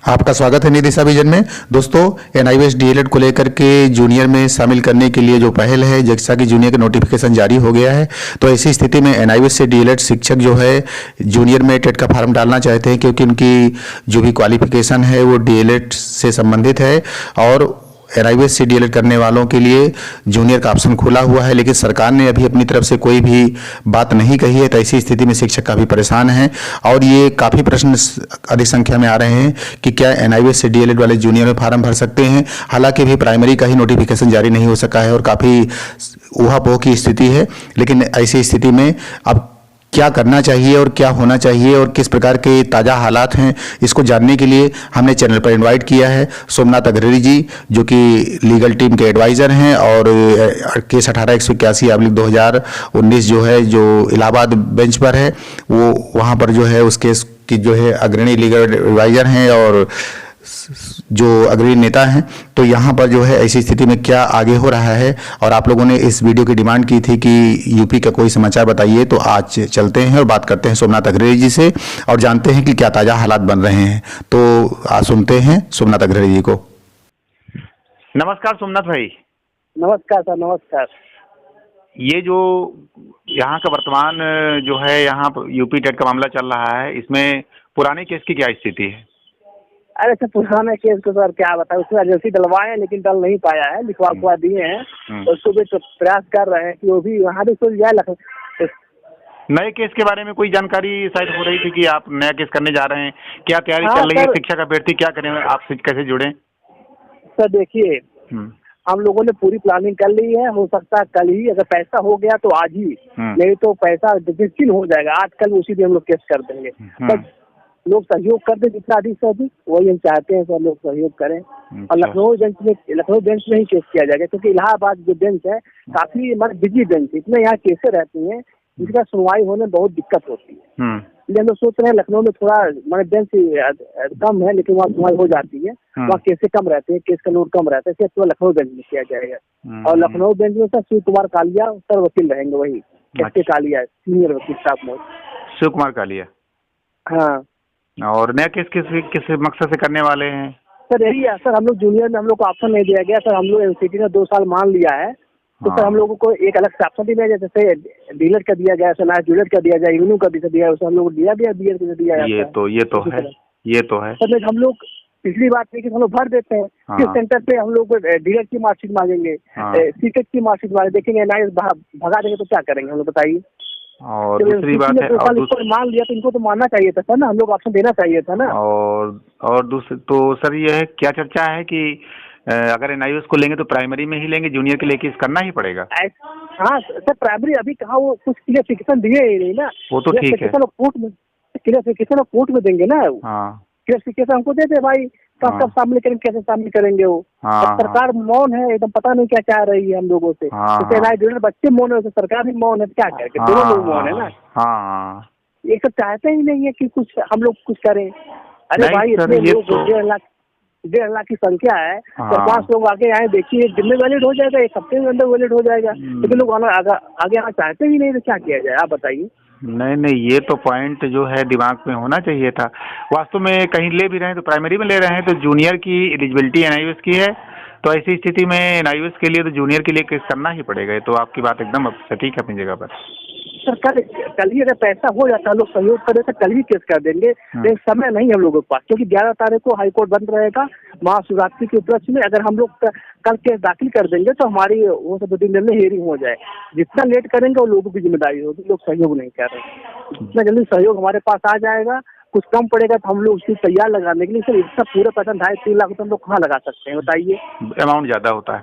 आपका स्वागत है निधि विजन में। दोस्तों, एनआईवीएस डीएलएड को लेकर के जूनियर में शामिल करने के लिए जो पहल है, जैसा कि जूनियर का नोटिफिकेशन जारी हो गया है, तो ऐसी स्थिति में एनआईवीएस से डीएलएड शिक्षक जो है जूनियर में टेट का फॉर्म डालना चाहते हैं, क्योंकि उनकी जो भी क्वालिफिकेशन है वो डीएलएड से संबंधित है और एनआईवीएस से डीएलएड करने वालों के लिए जूनियर का ऑप्शन खुला हुआ है। लेकिन सरकार ने अभी अपनी तरफ से कोई भी बात नहीं कही है, तो ऐसी स्थिति में शिक्षक काफ़ी परेशान हैं और ये काफ़ी प्रश्न अधिक संख्या में आ रहे हैं कि क्या एनआईवीएस से डीएलएड वाले जूनियर में फार्म भर सकते हैं। हालांकि अभी प्राइमरी का ही नोटिफिकेशन जारी नहीं हो सका है और काफ़ी ऊहापोह की स्थिति है। लेकिन ऐसी स्थिति में अब क्या करना चाहिए और क्या होना चाहिए और किस प्रकार के ताज़ा हालात हैं, इसको जानने के लिए हमने चैनल पर इनवाइट किया है सोमनाथ अग्रणी जी, जो कि लीगल टीम के एडवाइज़र हैं और केस 18/181/2019 जो है, जो इलाहाबाद बेंच पर है, वो वहाँ पर जो है उस केस की जो है अग्रणी लीगल एडवाइज़र हैं और जो अग्रणी नेता हैं। तो यहाँ पर जो है ऐसी स्थिति में क्या आगे हो रहा है, और आप लोगों ने इस वीडियो की डिमांड की थी कि यूपी का कोई समाचार बताइए, तो आज चलते हैं और बात करते हैं सोमनाथ अग्रणी जी से और जानते हैं कि क्या ताज़ा हालात बन रहे हैं। तो आज सुनते हैं सोमनाथ अग्रणी जी को। नमस्कार सोमनाथ भाई। नमस्कार सर, नमस्कार। ये जो यहाँ का वर्तमान जो है यहाँ यूपी टेट का मामला चल रहा है, इसमें पुराने केस की क्या स्थिति है? अरे सर, पुराने केस को सर क्या बताएं, उसमें एजेंसी डलवाए हैं लेकिन डल नहीं पाया है, लिखवा दिए हैं। उसको भी तो प्रयास कर रहे हैं कि वो भी वहाँ भी सोच जाए। नए केस के बारे में कोई जानकारी शायद हो रही थी कि आप नया केस करने जा रहे हैं, क्या तैयारी चल रही है? शिक्षक अभ्यर्थी क्या करें, आप कैसे जुड़े? सर देखिए, हम लोगों ने पूरी प्लानिंग कर ली है। हो सकता है कल ही, अगर पैसा हो गया तो आज ही, नहीं तो पैसा निश्चित हो जाएगा। आज कल उसी दिन हम लोग केस कर देंगे। बस लोग सहयोग कर दे जितना अधिक से अधिक, वही हम चाहते हैं सर, लोग सहयोग करें। और लखनऊ बेंच में ही केस किया जाएगा, क्योंकि इलाहाबाद जो बेंच है काफी बिजी बेंच है, इतने यहाँ केसें रहती हैं जिसका सुनवाई होने में बहुत दिक्कत होती है। इसलिए हम लोग सोच रहे हैं लखनऊ में थोड़ा बेंच कम है, लेकिन वहाँ सुनवाई हो जाती है, वहाँ केसें कम रहते हैं, केस का लोड कम रहता है, इसलिए तो लखनऊ बेंच में किया जाएगा। और लखनऊ बेंच में सर शिव कुमार कालिया सर वकील रहेंगे, वही एस कालिया सीनियर वकील साहब में। शिव कुमार कालिया, हाँ। और नया केस किस मकसद से करने वाले हैं? सर यही है सर, हम लोग जूनियर में हम लोग को ऑप्शन नहीं दिया गया सर। हम लोग एनसीटी ने 2 साल मान लिया है, तो सर हम लोगों को एक अलग से ऑप्शन दिया गया, जैसे डीलर का दिया गया, सर जूनियर का दिया जाए, इवनिंग का भी दिया, उसे हम लोग दिया गया, बीएड का दिया जाता है। ये तो है सर। हम लोग पिछली बात है कि हम लोग भर देते हैं, किस सेंटर पे हम लोग डीलर की मार्कशीट मांगेंगे, सीटेट की मार्कशीट मांगे, देखेंगे एनआईवीएस भगा देंगे तो क्या करेंगे हम लोग, बताइए। और दूसरी बात है, मान लिया तो इनको तो मानना चाहिए था सर ना, हम लोग ऑप्शन देना चाहिए था ना। और दूसरी तो सर ये है, क्या चर्चा है कि अगर एनआईवीएस को लेंगे तो प्राइमरी में ही लेंगे, जूनियर के लिए केस करना ही पड़ेगा। हाँ सर, प्राइमरी अभी कहाँ, वो कुछ क्लियरिफिकेशन दिए ही नहीं ना। वो तो ठीक है, क्लियरिफिकेशन कोर्ट में देंगे ना। क्लियरिफिकेशन हमको दे दे भाई, कब सामने करेंगे, कैसे सामने करेंगे वो। सरकार मौन है एकदम, पता नहीं क्या चाह रही है हम लोगों से। जैसे बच्चे मौन है, सरकार भी मौन है, क्या करेंगे, दोनों लोग मौन है ना। ये सब चाहते ही नहीं है कि कुछ हम लोग कुछ करें। अरे भाई, इतने लोग 1.5 लाख की संख्या है, तो 5 लोग आगे आए, देखिए दिन में वैलिड हो जाएगा, 1 हफ्ते में अंदर वैलिड हो जाएगा। लेकिन लोग आगे आना चाहते ही नहीं, तो क्या किया जाए आप बताइए। नहीं, ये तो पॉइंट जो है दिमाग में होना चाहिए था। वास्तव में कहीं ले भी रहे हैं तो प्राइमरी में ले रहे हैं, तो जूनियर की एलिजिबिलिटी एनआईवीएस की है, तो ऐसी स्थिति में एनआईवीएस के लिए तो जूनियर के लिए केस करना ही पड़ेगा। ये तो आपकी बात एकदम सटीक है अपनी जगह पर। सर कल ही अगर पैसा हो जाता है, लोग सहयोग करें तो कल ही केस कर देंगे, लेकिन समय नहीं हम लोगों के पास, क्योंकि 11 तारीख को हाईकोर्ट बंद रहेगा महाशिवरात्रि के उपलक्ष्य में। अगर हम लोग कल केस दाखिल कर देंगे तो हमारी वो सब 2 दिन में हियरिंग हो जाए। जितना लेट करेंगे वो लोगों की जिम्मेदारी होगी, लोग सहयोग नहीं कर रहे। जितना जल्दी सहयोग हमारे पास आ जाएगा, कुछ कम पड़ेगा तो हम लोग उसकी तैयार लगाने के लिए। सर इतना पूरा पैसा 2.5-3 लाख हम लोग कहाँ लगा सकते हैं बताइए, अमाउंट ज्यादा होता है।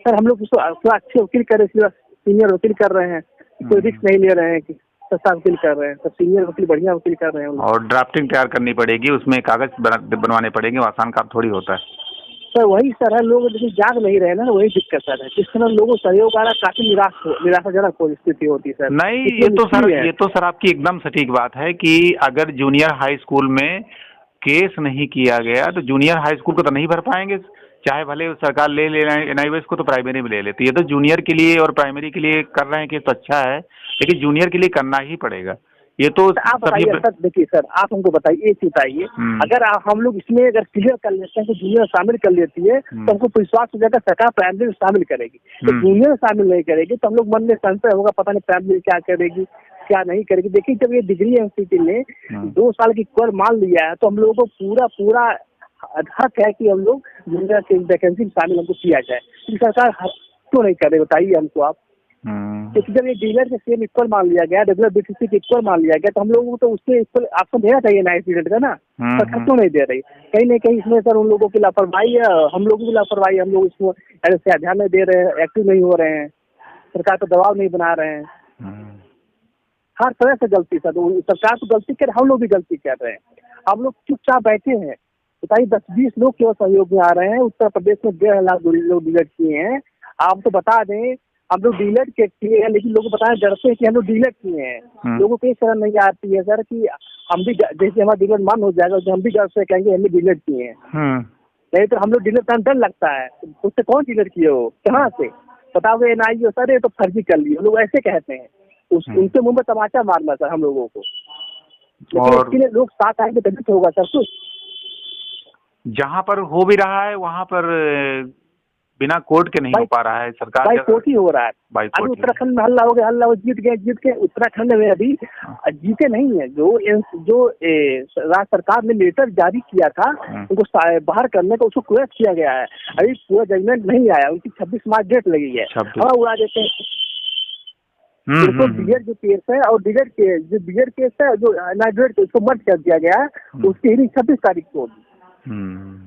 सर हम लोग उसको अच्छे वकील कर रहे हैं, सीनियर वकील कर रहे हैं, कोई रिस्क नहीं ले रहे हैं कि सस्ता वकील कर रहे हैं, तो सीनियर वकील बढ़िया वकील कर रहे हैं। और ड्राफ्टिंग तैयार करनी पड़ेगी, उसमें कागज बनवाने पड़ेंगे, आसान काम थोड़ी होता है सर। वही सर है, लोग लेकिन जाग नहीं रहे ना, वही दिक्कत सर है। जिस समय लोगों को सहयोग आ रहा है, काफी निराशाजनक स्थिति होती है सर। नहीं, ये तो सर आपकी एकदम सटीक बात है कि अगर जूनियर हाई स्कूल में केस नहीं किया गया तो जूनियर हाई स्कूल को तो नहीं भर पाएंगे, चाहे भले सरकार ले एनआईवीएस को तो प्राइमरी में ले लेती है। तो जूनियर के लिए और प्राइमरी के लिए कर रहे हैं कि तो अच्छा है, लेकिन जूनियर के लिए करना ही पड़ेगा, ये तो आप बताइए सर, देखिए सर आप हमको बताइए, एक बताइए, अगर हम लोग इसमें अगर क्लियर कर लेते हैं कि जूनियर शामिल कर लेती है तो हमको विश्वास हो जाएगा सरकार प्राइमरी में शामिल करेगी। तो जूनियर शामिल नहीं करेगी तो हम लोग मन में संशय होगा, पता नहीं प्राइमरी क्या करेगी क्या नहीं करेगी। देखिए जब ये डिग्री एनसीटी ने 2 साल की कोर मान लिया है तो हम लोगों को पूरा पूरा हक है कि हम लोग जूनियर की वैकेंसी में शामिल हमको किया जाए। सरकार क्यों नहीं करे बताइए हमको आप। क्योंकि जब ये डीलर के सेम इक्वल मान लिया गया, रेगुलर बीटीसी के इक्वल मान लिया गया, तो हम लोगों को तो उससे इक्वल ऑप्शन देना चाहिए ना स्टूडेंट का ना। सरकार क्यों नहीं दे रही? कहीं ना कहीं इसमें सर उन लोगों की लापरवाही है, हम लोगों की लापरवाही, हम लोग इसको ऐसे ध्यान नहीं दे रहे हैं, एक्टिव नहीं हो रहे हैं, सरकार पर दबाव नहीं बना रहे हैं। हर तरह से गलती सर, सरकार तो गलती कर, हम लोग भी गलती कर रहे हैं। हम लोग चुपचाप बैठे हैं, बताइए 10-20 लोग केवल सहयोग में आ रहे हैं। उत्तर प्रदेश में 1.5 लाख लोग डिलीट किए हैं। आप तो बता दें हम लोग डिलीट किए हैं, लेकिन लोग बताएं डरते हैं कि हम लोग डिलीट किए हैं। लोगों को ये शर्म नहीं आती है सर कि हम भी जैसे हमारा डिलीट मान हो जाएगा तो हम भी डर से कहेंगे हमने डिलीट किए हैं। नहीं तो हम लोग डिलीट करना डर लगता है, उससे कौन डिलीट किए हो, कहाँ से बताओगे? एनआईओ सर ये तो फर्जी कर लिए, लोग ऐसे कहते हैं। उनके मुंह में तमाचा मारना सर हम लोगों को, लेकिन इसके लिए लोग साथ आएंगे तभी तो होगा सब कुछ। जहाँ पर हो भी रहा है वहाँ पर बिना कोर्ट के नहीं हो पा रहा है। सरकार बाई कोर्ट ही हो रहा है। अभी उत्तराखंड में हल्ला हो गया, हल्ला जीत गए। उत्तराखंड में अभी जीते नहीं है। जो राज्य सरकार ने लेटर जारी किया था उनको बाहर करने का, उसको क्वेश्चन किया गया है। अभी पूरा जजमेंट नहीं आया, उनकी 26 मार्च डेट लगी है। हवा उड़ा देते हैं। तो बीएड जो केस है और बीएड के जो बीएड केस है, जो नाइड्रेट उसको मर्ज कर दिया गया है, उसकी हियरिंग 26 तारीख को होगी।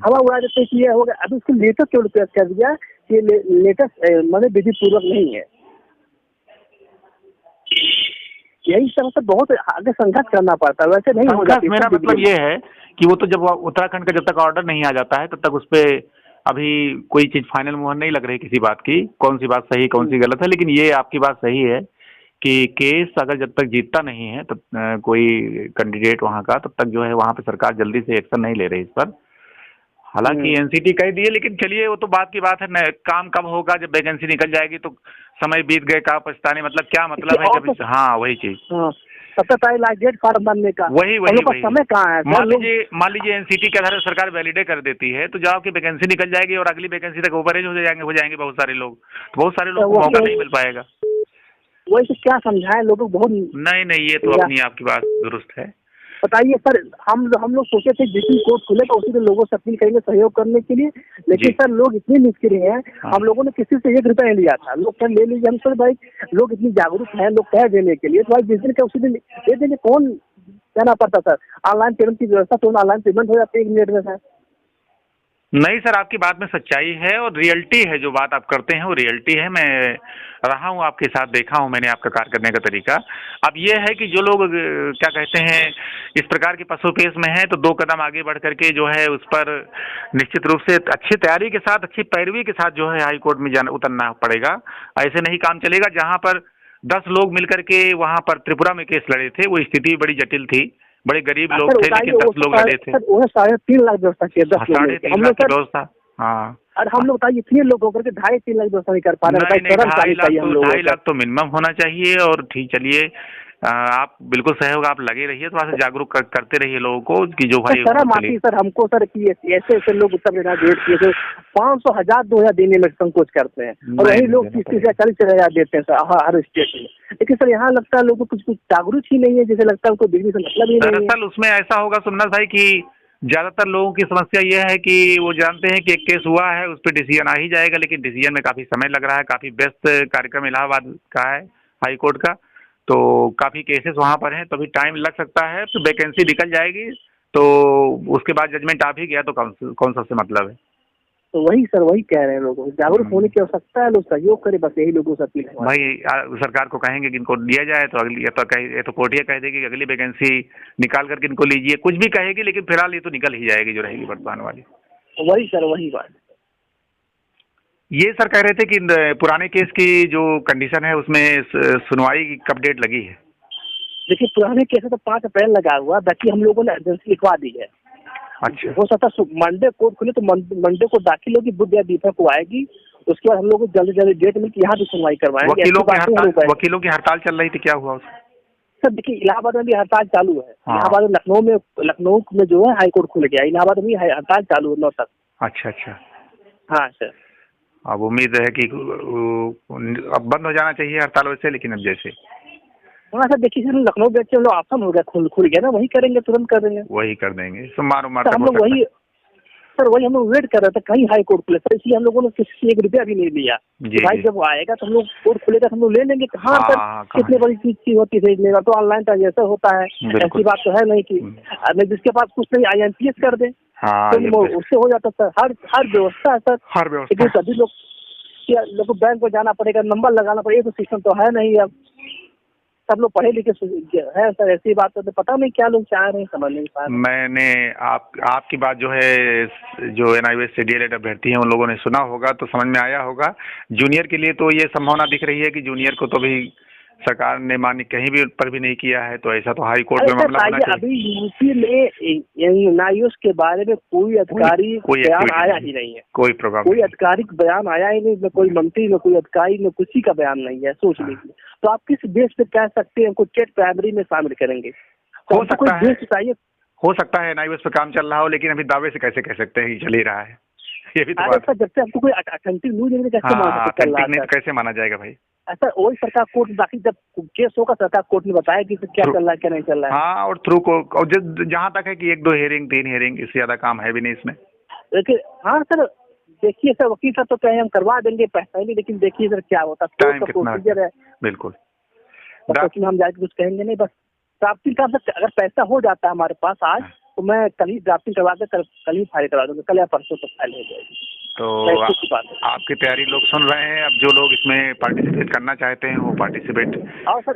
हवा उड़ा देते कि ये हो गया। अभी उसको लेटर क्यों पेश कर दिया कि लेटेस्ट मैंने विधि पूर्वक नहीं है। यही सब बहुत आगे संघर्ष करना पड़ता है, वैसे नहीं हो जाती। मेरा मतलब ये है कि वो तो जब उत्तराखंड का जब तक ऑर्डर नहीं आ जाता है तब तक उस पर अभी कोई चीज फाइनल मुहर नहीं लग रही किसी बात की, कौन सी बात सही कौन सी गलत है। लेकिन ये आपकी बात सही है कि केस अगर जब तक जीतता नहीं है तब कोई कैंडिडेट वहाँ का, तब तक जो है वहाँ पे सरकार जल्दी से एक्शन नहीं ले रही इस पर। हालांकि एनसीटी कह दिए, लेकिन चलिए वो तो बात की बात है न, काम कब होगा जब वैकेंसी निकल जाएगी तो समय बीत गए का पछताने, मतलब क्या मतलब है जब। हाँ वही चीज, सबसे पहले लास्ट डेट फॉर्म बनने का वही समय कहाँ है? मान लीजिए एनसीटी के आधार सरकार वैलिडेट कर देती है तो जब आपकी वैकेंसी निकल जाएगी और अगली वैकेंसी तक ओवरेज हो जाएंगे बहुत सारे लोग, तो बहुत सारे लोगों को मौका नहीं मिल पाएगा। वही तो क्या समझाएं लोगों बहुत। नहीं ये तो अपनी आपकी बात दुरुस्त है। बताइए सर, हम लोग सोचे थे जिस दिन कोर्ट खुलेगा उसी दिन लोगों से अपील करेंगे सहयोग करने के लिए, लेकिन सर लोग इतने निष्क्रिय हैं। हम लोगों ने किसी से 1 रुपया नहीं लिया था। लोग कह ले लीजिए, हम सर भाई लोग इतनी जागरूक हैं, लोग कह देने के लिए, तो भाई जिस दिन का उसी दिन दे देंगे। कौन कहना पड़ता सर? ऑनलाइन पेमेंट की व्यवस्था तो ऑनलाइन पेमेंट हो जाती है 1 मिनट में सर। नहीं सर, आपकी बात में सच्चाई है और रियलिटी है, जो बात आप करते हैं वो रियलिटी है। मैं रहा हूँ आपके साथ, देखा हूँ मैंने आपका कार्य करने का तरीका। अब ये है कि जो लोग क्या कहते हैं इस प्रकार के पसोपेश में हैं, तो 2 कदम आगे बढ़ करके जो है उस पर निश्चित रूप से अच्छी तैयारी के साथ, अच्छी पैरवी के साथ जो है हाई कोर्ट में उतरना पड़ेगा। ऐसे नहीं काम चलेगा। जहाँ पर 10 लोग मिलकर के वहाँ पर त्रिपुरा में केस लड़े थे, वो स्थिति बड़ी जटिल थी, बड़े गरीब लोग थे, लेकिन 10 लोग लड़े थे। 3.5 लाख व्यवस्था किए, 3.5 लाख की व्यवस्था। हाँ, और हम लोग बताइए इतने लोग होकर के 2.5-3 लाख व्यवस्था नहीं कर पा रहे। 2.5 लाख तो मिनिमम होना चाहिए। और ठीक, चलिए आप बिल्कुल सहयोग आप लगे रहिए, थोड़ा सा जागरूक करते रहिए लोगों को कि जो भाई शर्म आती है सर हमको सर कि ऐसे लोग उत्तर प्रदेश डेट किए थे 500, 1000, 2000 देने में संकोच करते हैं, और वही लोग 30-30 40 हजार देते हैं सर हर स्टेट में। लेकिन सर यहाँ लगता है लोगों को कुछ जागरूक ही नहीं है, जैसे लगता है उनको डिग्री से मतलब ही नहीं है। दरअसल उसमें ऐसा होगा सोमनाथ भाई कि ज्यादातर लोगों की समस्या यह है कि वो जानते हैं कि एक केस हुआ है, उस पर डिसीजन आ ही जाएगा, लेकिन डिसीजन में काफी समय लग रहा है। काफी व्यस्त कार्यक्रम इलाहाबाद का है, हाई कोर्ट का, तो काफी केसेस वहाँ पर हैं, तो अभी टाइम लग सकता है। तो वैकेंसी निकल जाएगी तो उसके बाद जजमेंट आ भी गया तो कौन सा से मतलब है। तो वही सर, वही कह रहे हैं लोगों, जागरूक होने की आवश्यकता है, लोग सहयोग करें, बस यही लोगों से अपील है भाई। सरकार को कहेंगे कि इनको दिया जाए तो अगली ये तो कोर्ट कह देगी कि अगली वैकेंसी निकाल करके इनको लीजिए, कुछ भी कहेगी, लेकिन फिलहाल ये तो निकल ही जाएगी जो रहेगी वर्तमान वाली। वही सर, वही बात। ये सर कह रहे थे कि पुराने केस की जो कंडीशन है उसमें सुनवाई की कब डेट लगी है? देखिए पुराने केस है तो 5 अप्रैल लगा हुआ, बाकी हम लोगों ने एजेंसी लिखवा दी है। अच्छा, हो सकता है मंडे कोर्ट खुले तो मंडे को दाखिल होगी, बुध या बीफा को आएगी, उसके बाद हम लोग को जल्दी डेट मिलकर यहाँ भी सुनवाई करवाएंगे। वकीलों की हड़ताल चल रही थी, क्या हुआ उसमें? सर देखिए इलाहाबाद में भी हड़ताल चालू है। हाँ। इलाहाबाद में लखनऊ में जो है हाई कोर्ट खुल गया, इलाहाबाद में भी हड़ताल चालू है 9 तक। अच्छा अच्छा। हाँ सर। अब उम्मीद है कि अब बंद हो जाना चाहिए हड़ताल वैसे, लेकिन अब जैसे हाँ सर देखिए सर लखनऊ बेच हम लोग ऑप्शन हो गया, खुल गया ना, वही करेंगे, तुरंत कर देंगे। वही कर देंगे, सोमवार उमवार सर तक हम हो लोग सकता है। वही सर वही हम लोग वेट कर रहे थे कहीं हाई कोर्ट खुले सर, इसलिए हम लोगों ने किसी से 1 रुपया भी नहीं लिया। जी भाई जी। जब आएगा तो हम लोग कोर्ट खुलेगा तो हम लोग ले लेंगे। कहाँ हाँ, सर हाँ, कहाँ? कितनी बड़ी चीज होती है लेगा, तो ऑनलाइन ट्रांजेक्शन होता है, बिल्कुल। ऐसी बात तो है नहीं कि नहीं जिसके पास कुछ नहीं IMPS कर दे हाँ, ये तो उससे हो जाता सर। हर व्यवस्था है सर, हर व्यवस्था लेकिन सभी लोग को बैंक को जाना पड़ेगा, नंबर लगाना पड़ेगा, तो सिस्टम तो है नहीं। अब सब लोग पढ़े लिखे है सर, ऐसी बात तो पता नहीं क्या लोग चाह रहे हैं, समझ नहीं पा रहे। मैंने आपकी बात जो है, जो NIOS से DLED अभ्यर्थी हैं उन लोगों ने सुना होगा तो समझ में आया होगा। जूनियर के लिए तो ये संभावना दिख रही है कि जूनियर को तो भी सरकार ने मान्य कहीं भी पर भी नहीं किया है, तो ऐसा तो हाई कोर्ट में मामला होना चाहिए। अभी यूपी में NIOS के बारे में कोई अधिकारी बयान आया ही नहीं है, कोई प्रोग्राम, कोई आधिकारिक बयान आया ही नहीं, न कोई मंत्री न कोई अधिकारी न किसी का बयान नहीं है। सोच लीजिए, तो आप किस बेस पे कह सकते हैं हमको टेट प्राइमरी में शामिल करेंगे? हो सकता है, चाहिए। हो सकता है NIOS पे काम चल रहा हो, लेकिन अभी दावे से कैसे कह सकते हैं कि चल ही रहा है, ये भी तो बात है। जब तक हमको कोई अथेंटिक न्यूज नहीं कैसे मान सकते, नहीं तो कैसे माना जाएगा भाई? ऐसा वही सरकार कोर्ट, बाकी जब केस होगा सरकार कोर्ट में बताया कि क्या चल रहा है क्या नहीं चल रहा है। हाँ, और थ्रू को, और जहाँ तक है कि 1-2 हियरिंग 3 हियरिंग, इससे ज्यादा काम है भी नहीं इसमें। लेकिन हाँ सर देखिए सर, वकील साहब तो कहे हम करवा देंगे पैसा नहीं, लेकिन देखिए सर क्या होता है, टाइम कितना प्रोसीजर है। बिल्कुल। उसमें हम जाके कुछ कहेंगे नहीं, बस ड्राफ्टिंग का अगर पैसा हो जाता है हमारे पास आज, तो मैं कल ही ड्राफ्टिंग करवा के कल ही फाइल करवा दूंगा, कल या परसों तक फाइल हो जाएगी। तो आपकी तैयारी लोग सुन रहे हैं, अब जो लोग इसमें पार्टिसिपेट करना चाहते हैं वो पार्टिसिपेट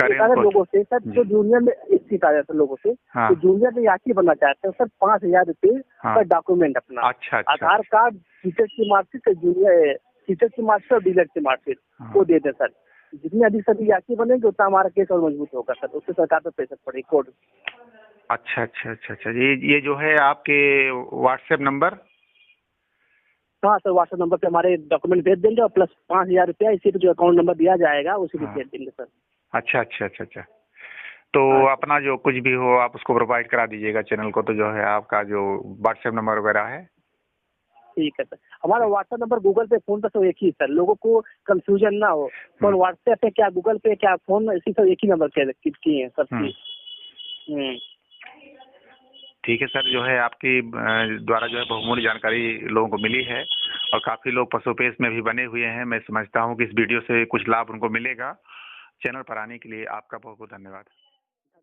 करें। अगर लोगों से सर जो जूनियर में सीट आ जाता है लोगों से, तो जूनियर में यात्री बनना चाहते हैं सर 5,000 रुपये का डॉक्यूमेंट अपना, अच्छा, आधार कार्ड, टीचर की मार्कशीट, जूनियर टीचर की मार्कशीट और डीलर की मार्कशीट वो दे दें सर। जितने अधिक सभी यात्री बनेंगे उतना हमारा केस और मजबूत होगा सर, उससे सरकार पर प्रेशर पड़ेगी कोर्ट। अच्छा अच्छा अच्छा अच्छा। ये जो है आपके व्हाट्सएप नंबर? हाँ सर, व्हाट्सएप नंबर पे हमारे डॉक्यूमेंट भेज देंगे और प्लस 5,000 रुपया इसी पे जो अकाउंट नंबर दिया जाएगा उसी पे भेज देंगे सर। अच्छा अच्छा अच्छा अच्छा। तो अपना जो कुछ भी हो आप उसको प्रोवाइड करा दीजिएगा चैनल को, तो जो है आपका जो व्हाट्सएप नंबर वगैरह है। ठीक है सर, हमारा व्हाट्सएप नंबर गूगल पे फोन पे सब एक ही सर, लोगों को कंफ्यूजन ना हो, और व्हाट्सएप पे क्या गूगल पे क्या फोन, इसी सब एक ही नंबर के किए हैं सब। ठीक है सर, जो है आपकी द्वारा जो है बहुमूल्य जानकारी लोगों को मिली है, और काफ़ी लोग पशुपेश में भी बने हुए हैं। मैं समझता हूँ कि इस वीडियो से कुछ लाभ उनको मिलेगा। चैनल पर आने के लिए आपका बहुत बहुत धन्यवाद।